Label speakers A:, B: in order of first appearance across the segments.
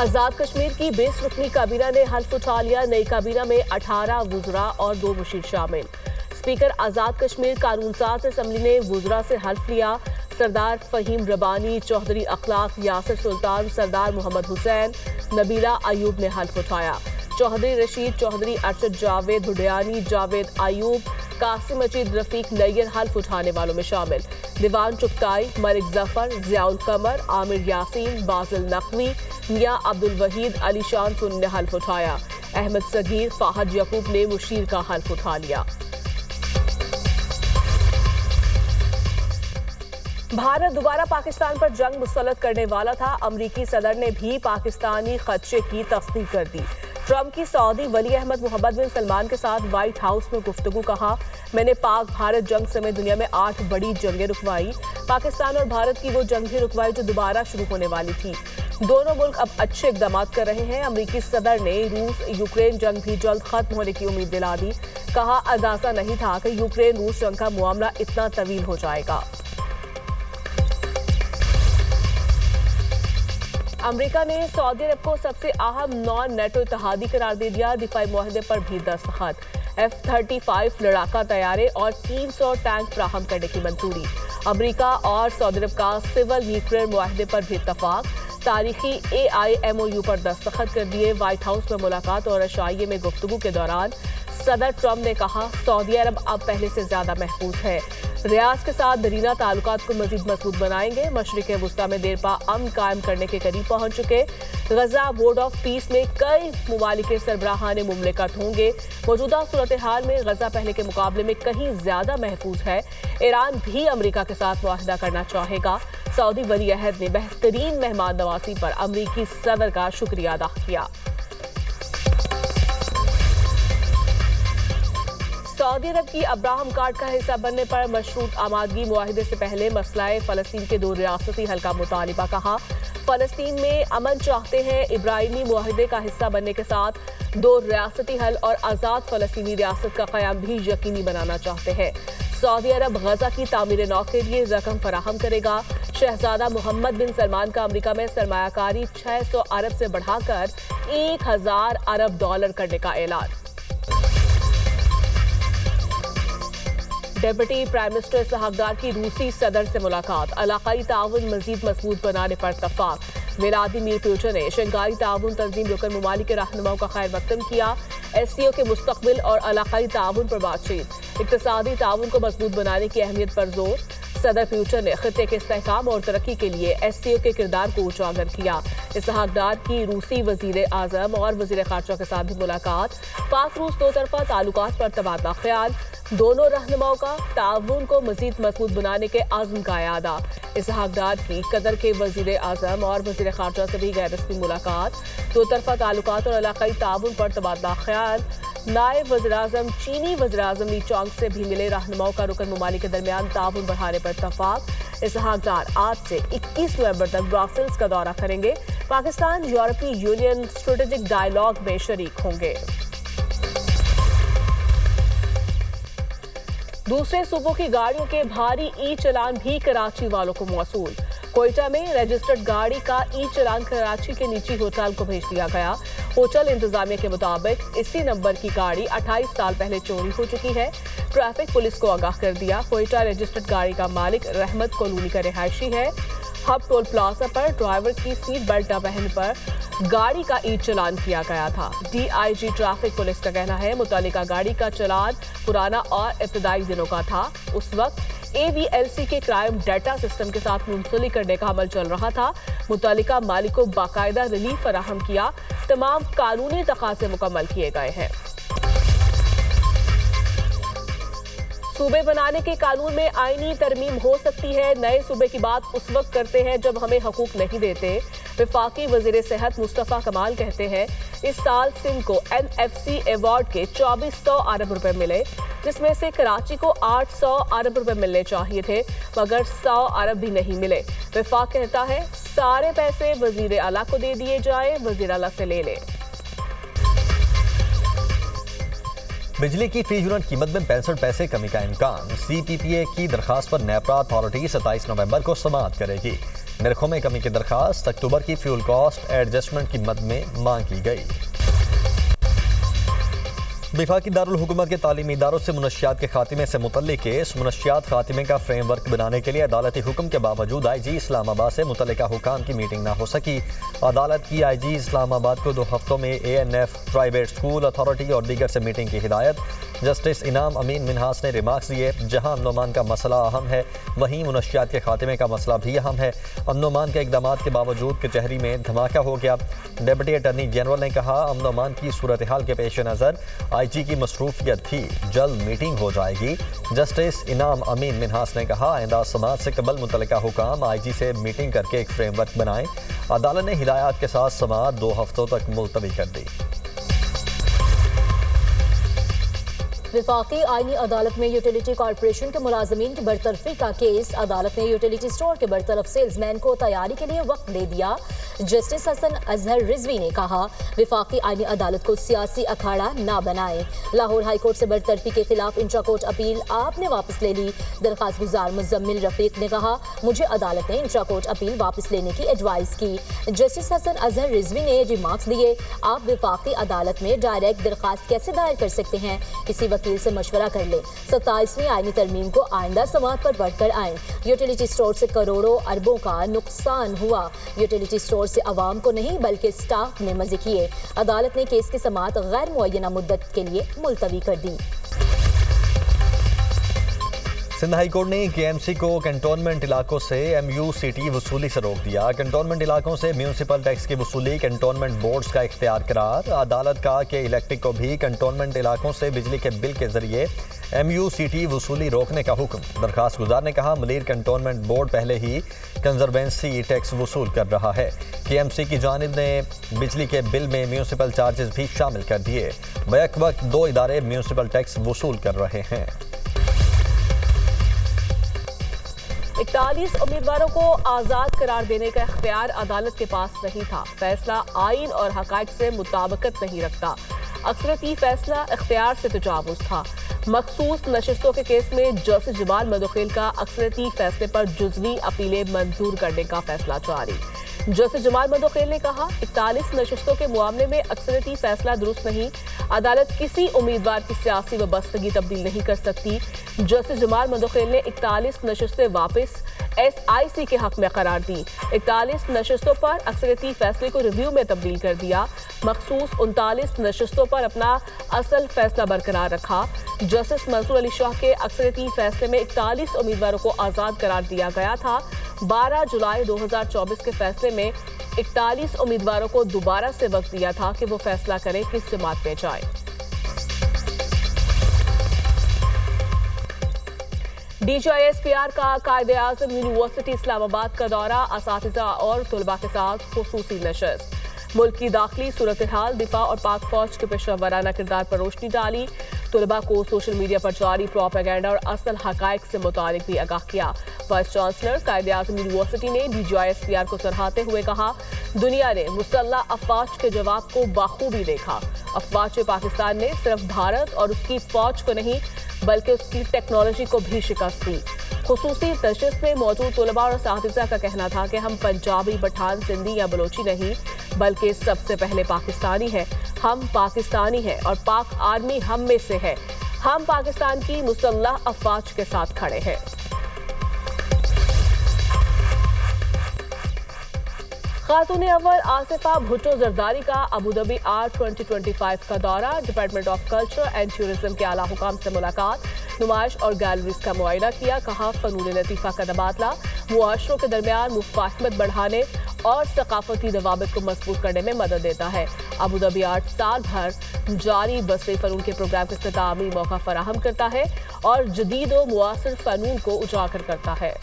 A: आजाद कश्मीर की 20 रुकनी काबीना ने हल्फ उठा लिया। नई काबीना में 18 वुज़रा और 2 मुशीर शामिल। स्पीकर आजाद कश्मीर कानून साज असम्बली ने वुज़रा से हल्फ लिया। सरदार फहीम रबानी, चौधरी अखलाक यासिर सुल्तान, सरदार मोहम्मद हुसैन, नबीला अयूब ने हल्फ उठाया। चौधरी रशीद चौधरी, अरशद जावेद हुडयानी, जावेद अयूब, कासिम मजीद रफीक नैयर हल्फ उठाने वालों में शामिल। दीवान चुगताई, मलिक जफर, जियाउल कमर, आमिर यासीन, बासिल नकवी, मियां अब्दुल वहीद, अली शान सुन ने हल्फ उठाया। अहमद सगीर, फाहद यकूब ने मुशीर का हल्फ उठा लिया। भारत दोबारा पाकिस्तान पर जंग मुसल्लत करने वाला था। अमरीकी सदर ने भी पाकिस्तानी खदशे की तस्दीक कर दी। ट्रंप की सऊदी वली अहमद मोहम्मद बिन सलमान के साथ व्हाइट हाउस में गुफ्तगू। कहा, मैंने पाक भारत जंग समेत दुनिया में 8 बड़ी जंगें रुकवाई। पाकिस्तान और भारत की वो जंग भी रुकवाई जो दोबारा शुरू होने वाली थी। दोनों मुल्क अब अच्छे इक़दाम कर रहे हैं। अमरीकी सदर ने रूस यूक्रेन जंग भी जल्द खत्म होने की उम्मीद दिला दी। कहा, अंदाजा नहीं था कि यूक्रेन रूस जंग का मामला इतना तवील हो जाएगा। अमेरिका ने सऊदी अरब को सबसे अहम नॉन नेटो इत्तेहादी करार दे दिया। दिफाई मुआहदे पर भी दस्तखत। F-35 लड़ाका तैयारे और 300 टैंक फ्राहम करने की मंजूरी। अमेरिका और सऊदी अरब का सिविल न्यूक्लियर मुआहदे पर भी इत्तफाक। तारीखी AIMOU पर दस्तखत कर दिए। व्हाइट हाउस में मुलाकात और अशाइये में गुफ्तगू के दौरान सदर ट्रंप ने कहा, सऊदी अरब अब पहले से ज्यादा महफूज है। रियाज के साथ दरीना ताल्लुकात को मजीद मजबूत बनाएंगे। मशरिक़ वुस्ता में देरपा अमन कायम करने के करीब पहुंच चुके। गजा बोर्ड ऑफ पीस में कई मुमालिक के सरबराहान मुमलिकत होंगे। मौजूदा सूरत हाल में गजा पहले के मुकाबले में कहीं ज्यादा महफूज है। ईरान भी अमरीका के साथ मुआहदा करना चाहेगा। सऊदी वली अहद ने बेहतरीन मेहमान नवाजी पर अमरीकी सदर का शुक्रिया अदा किया। सऊदी अरब की अब्राहम कार्ड का हिस्सा बनने पर मशरूत आमादगी। मुआहिदे से पहले मसलाए फ़लस्तीन के 2 रियासती हल का मुतालिबा। कहा, फ़लस्तीन में अमन चाहते हैं। इब्राहिमी मुआहिदे का हिस्सा बनने के साथ 2 रियासती हल और आज़ाद फ़लस्तीनी रियासत का क़याम भी यकीनी बनाना चाहते हैं। सऊदी अरब गजा की तामीर नौ के लिए रकम फराहम करेगा। शहजादा मोहम्मद बिन सलमान का अमरीका में सरमायाकारी 600 अरब से बढ़ाकर 1000 अरब डॉलर करने का ऐलान। डेप्यूटी प्राइम मिनिस्टर इसहाक डार की रूसी सदर से मुलाकात। इलाकाई ताउन मजीद मजबूत बनाने पर इत्तफाक। व्लादिमीर पुतिन ने शंघाई ताउन तंजीम रुकन ममालिक के रहनुमाओं का खैर मकदम किया। SCO के मुस्तकबिल और इलाकाई ताउन पर बातचीत। इक्तिसादी ताउन को मजबूत बनाने की अहमियत पर जोर। सदर पुतिन ने खित्ते के इस्तेहकाम और तरक्की के लिए SCO के किरदार को उजागर किया। इसहाक डार की रूसी वजीर आजम और वजीर खारजा के साथ भी मुलाकात। पाक रूस दो तरफा ताल्लुकात पर तबादला ख्याल। दोनों रहनुमाओं का ताउन को मजीद मजबूत बनाने के आज़म का यादा। इसहाक डार की कतर के वजीर आजम और वजीर खारजा से भी गैर रस्मी मुलाकात। दो तरफा ताल्लुकात और इलाकाई ताउन पर तबादला ख्याल। नायब वज़ीर आज़म चीनी वज़ीर आज़म ली चोंग से भी मिले। रहनुमाओं का रुकन ममालिक के दरमियान ताउन बढ़ाने पर इत्तफाक। इसहाक डार आज से 21 नवंबर तक ब्रसेल्स का दौरा करेंगे। पाकिस्तान यूरोपीय यूनियन स्ट्रेटेजिक डायलॉग में शरीक होंगे। दूसरे सूबों की गाड़ियों के भारी ई चलान भी कराची वालों को मौसूल। कोयटा में रजिस्टर्ड गाड़ी का ई चलान कराची के निजी होटल को भेज दिया गया। होटल इंतजामिया के मुताबिक इसी नंबर की गाड़ी 28 साल पहले चोरी हो चुकी है। ट्रैफिक पुलिस को आगाह कर दिया। कोयटा रजिस्टर्ड गाड़ी का मालिक रहमत कॉलोनी का रिहायशी है। हब टोल प्लाजा पर ड्राइवर की सीट बेल्ट न पहनने पर गाड़ी का ई चलान किया गया था। DIG ट्रैफिक पुलिस का कहना है, मुतालिका गाड़ी का चलान पुराना और इब्तदाई दिनों का था। उस वक्त AVLC के क्राइम डाटा सिस्टम के साथ मुंसलिक करने का अमल चल रहा था। मुतालिका मालिक को बाकायदा रिलीफ फराहम किया। तमाम कानूनी तकाज़े मुकम्मल किए गए हैं। सूबे बनाने के कानून में आईनी तरमीम हो सकती है। नए सूबे की बात उस वक्त करते हैं जब हमें हकूक नहीं देते। वफाकी वजीर सेहत मुस्तफ़ा कमाल कहते हैं, इस साल सिंध को NFC अवार्ड के 2400 अरब रुपए मिले, जिसमें से कराची को 800 अरब रुपए मिलने चाहिए थे, मगर 100 अरब भी नहीं मिले। वफाक कहता है, सारे पैसे वजीर आला को दे दिए जाए, वजीर आला से ले लें।
B: बिजली की फी यूनिट कीमत में 65 पैसे कमी का इम्कान। CPPA की दरखास्त पर नेपरा अथॉरिटी 27 नवंबर को समाअत करेगी। नरखों में कमी की दरखास्त अक्टूबर की फ्यूल कॉस्ट एडजस्टमेंट की मद में मांग की गई। वफाकी दारुल हुकूमत के तालीमी इदारों से मुनशियात के खात्मे से मुतल्लिक केस। मुनशियात खात्मे का फ्रेमवर्क बनाने के लिए अदालती हुक्म के बावजूद IG इस्लामाबाद से मुतल्लिका हुकाम की मीटिंग न हो सकी। अदालत की IG इस्लामाबाद को 2 हफ्तों में ANF, प्राइवेट स्कूल अथॉरिटी और दीगर से मीटिंग की हिदायत। जस्टिस इनाम अमीन मिन्हास ने रिमार्क्स दिए, जहां अमन का मसला अहम है वहीं मुनशियात के खात्मे का मसला भी अहम है। अमन के इकदाम के बावजूद कचहरी में धमाका हो गया। डिप्टी अटॉर्नी जनरल ने कहा, अमन की सूरत हाल के पेश नज़र IG की मसरूफियत थी, जल्द मीटिंग हो जाएगी। जस्टिस इनाम अमीन मिन्हास ने कहा, आइंदा समात से कबल मुतल्लिका हुकाम IG से मीटिंग करके एक फ्रेमवर्क बनाएं। अदालत ने हिदायत के साथ समात 2 हफ्तों तक मुलतवी कर दी।
C: वफाकी आईनी अदालत में यूटिलिटी कॉरपोरेशन के मुलाजमीन की बरतरफी का केस। अदालत ने यूटिलिटी स्टोर के बरतरफ सेल्समैन को तैयारी के लिए वक्त दे दिया। जस्टिस हसन अजहर रिजवी ने कहा, वफाकी आईनी अदालत को सियासी अखाड़ा ना बनाए। लाहौर हाई कोर्ट से बरतरफी के खिलाफ इंट्रा कोर्ट अपील आपने वापस ले ली। दरखास्त गुजार मुजम्मिल रफीक ने कहा, मुझे अदालत ने इंट्रा कोर्ट अपील वापस लेने की एडवाइस की। जस्टिस हसन अजहर रिजवी ने रिमार्क्स दिए, आप वफाकी अदालत में डायरेक्ट दरखास्त कैसे दायर कर सकते हैं, किसी वकील से मशवरा कर ले। 27वीं आईनी तरमीम को आइंदा समात पर पढ़कर आए। यूटिलिटी स्टोर से करोड़ों अरबों का नुकसान हुआ। यूटिलिटी स्टोर से अवाम को नहीं बल्कि स्टाफ ने मजे किए। अदालत ने केस की समात गैर मुअय्यना मुद्दत के लिए मुलतवी कर दी।
B: सिंध हाई कोर्ट ने KMC को कंटोनमेंट इलाकों से MUCT वसूली से रोक दिया। कंटोनमेंट इलाकों से म्यूनसिपल टैक्स की वसूली कंटोनमेंट बोर्ड्स का इख्तियार करार। अदालत का कि इलेक्ट्रिक को भी कंटोनमेंट इलाकों से बिजली के बिल के जरिए MUCT वसूली रोकने का हुक्म। दरखास्त गुजार ने कहा, मलीर कंटोनमेंट बोर्ड पहले ही कंजर्वेंसी टैक्स वसूल कर रहा है। KMC की जानिब ने बिजली के बिल में म्यूनसिपल चार्जेस भी शामिल कर दिए। बैक वक्त 2 इदारे म्यूनसिपल टैक्स वसूल कर रहे हैं।
A: 41 उम्मीदवारों को आज़ाद करार देने का इख्तियार अदालत के पास नहीं था। फैसला आइन और हक़ाइक़ से मुताबिकत नहीं रखता। अक्सरती फैसला इख्तियार से तजावुज़ था। मखसूस नशिस्तों के केस में जस्टिस जमाल मदोखेल का अक्सरती फैसले पर जुज़वी अपीलें मंजूर करने का फैसला जारी। जस्टिस जमाल मदोखेल ने कहा, 41 नशिस्तों के मामले में अक्सरती फैसला दुरुस्त नहीं। अदालत किसी उम्मीदवार की सियासी वबस्तगी तब्दील नहीं कर सकती। जस्टिस जमाल मदोखेल ने 41 नशिस्तें वापस SIC के हक में करार दी। 41 नशिस्तों पर अक्सरती फैसले को रिव्यू में तब्दील कर दिया। मखसूस 39 नशिस्तों पर अपना असल फैसला बरकरार रखा। जस्टिस मंसूर अली शाह के अक्सरती फैसले में 41 उम्मीदवारों को आज़ाद करार दिया गया था। 12 जुलाई 2024 के फैसले में 41 उम्मीदवारों को दोबारा से वक्त दिया था कि वो फैसला करें किस जमात में जाए। DGISPR का कायदे-आज़म यूनिवर्सिटी इस्लामाबाद का दौरा। असातिज़ा और तुलबा के साथ खुसूसी नशस्त। मुल्क की दाखिली सूरत हाल, दिफा और पाक फौज के पेशा वराना किरदार पर रोशनी डाली। तुलबा को सोशल मीडिया पर जारी प्रोपेगेंडा और असल हक़ाइक़ से मुतालिक भी आगाह किया। वाइस चांसलर कायदे-आज़म यूनिवर्सिटी ने DGISPR को सराहते हुए कहा, दुनिया ने मुसल्लह अफवाज के जवाब को बाखूबी देखा। अफवाज पाकिस्तान ने सिर्फ भारत और उसकी फौज को नहीं बल्कि उसकी टेक्नोलॉजी को भी शिकस्त दी। खुसूसी नशिस्त में मौजूद तुलबा और असातिज़ा का कहना था कि हम पंजाबी, पठान, सिंधी या बलोची नहीं बल्कि सबसे पहले पाकिस्तानी हैं। हम पाकिस्तानी हैं और पाक आर्मी हम में से है। हम पाकिस्तान की मुसल्लह अफवाज के साथ खड़े हैं। खातून अव्वल आसिफा भुट्टो जरदारी का अबूधाबी आर्ट 2025 का दौरा। Department of culture and tourism के आला हुकाम से मुलाकात। नुमाइश और गैलरीज का मुआयना किया। कहा, फनून लतीफ़ा का तबादला मुआशरों के दरमियान मुफाहिमत बढ़ाने और सकाफती दवाबित को मजबूत करने में मदद देता है। अबूधाबी आर्ट साल भर जारी बसरी फनून के प्रोग्राम का इख्तितामी मौका फराहम करता है और जदीद व मुआसिर फनून को उजागर करता है।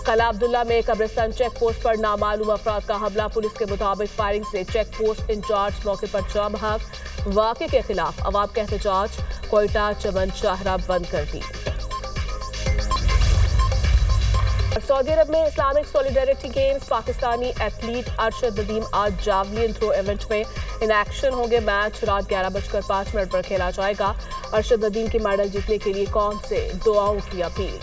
A: कला अब्दुल्ला में कब्रिस्तान चेक पोस्ट पर नामालूम अफराद का हमला। पुलिस के मुताबिक फायरिंग से चेक पोस्ट इंचार्ज मौके पर जाम हक। वाक़े के खिलाफ अवाम का एहतजाज। कोयटा चमन शाहरा बंद कर दी। सऊदी अरब में Islamic solidarity games, Pakistani athlete Arshad Nadeem आज जावलिन थ्रो इवेंट में इन एक्शन होंगे। मैच रात 11:05 पर खेला जाएगा। अरशद नदीम के मेडल जीतने के लिए कौन से दुआओं की अपील।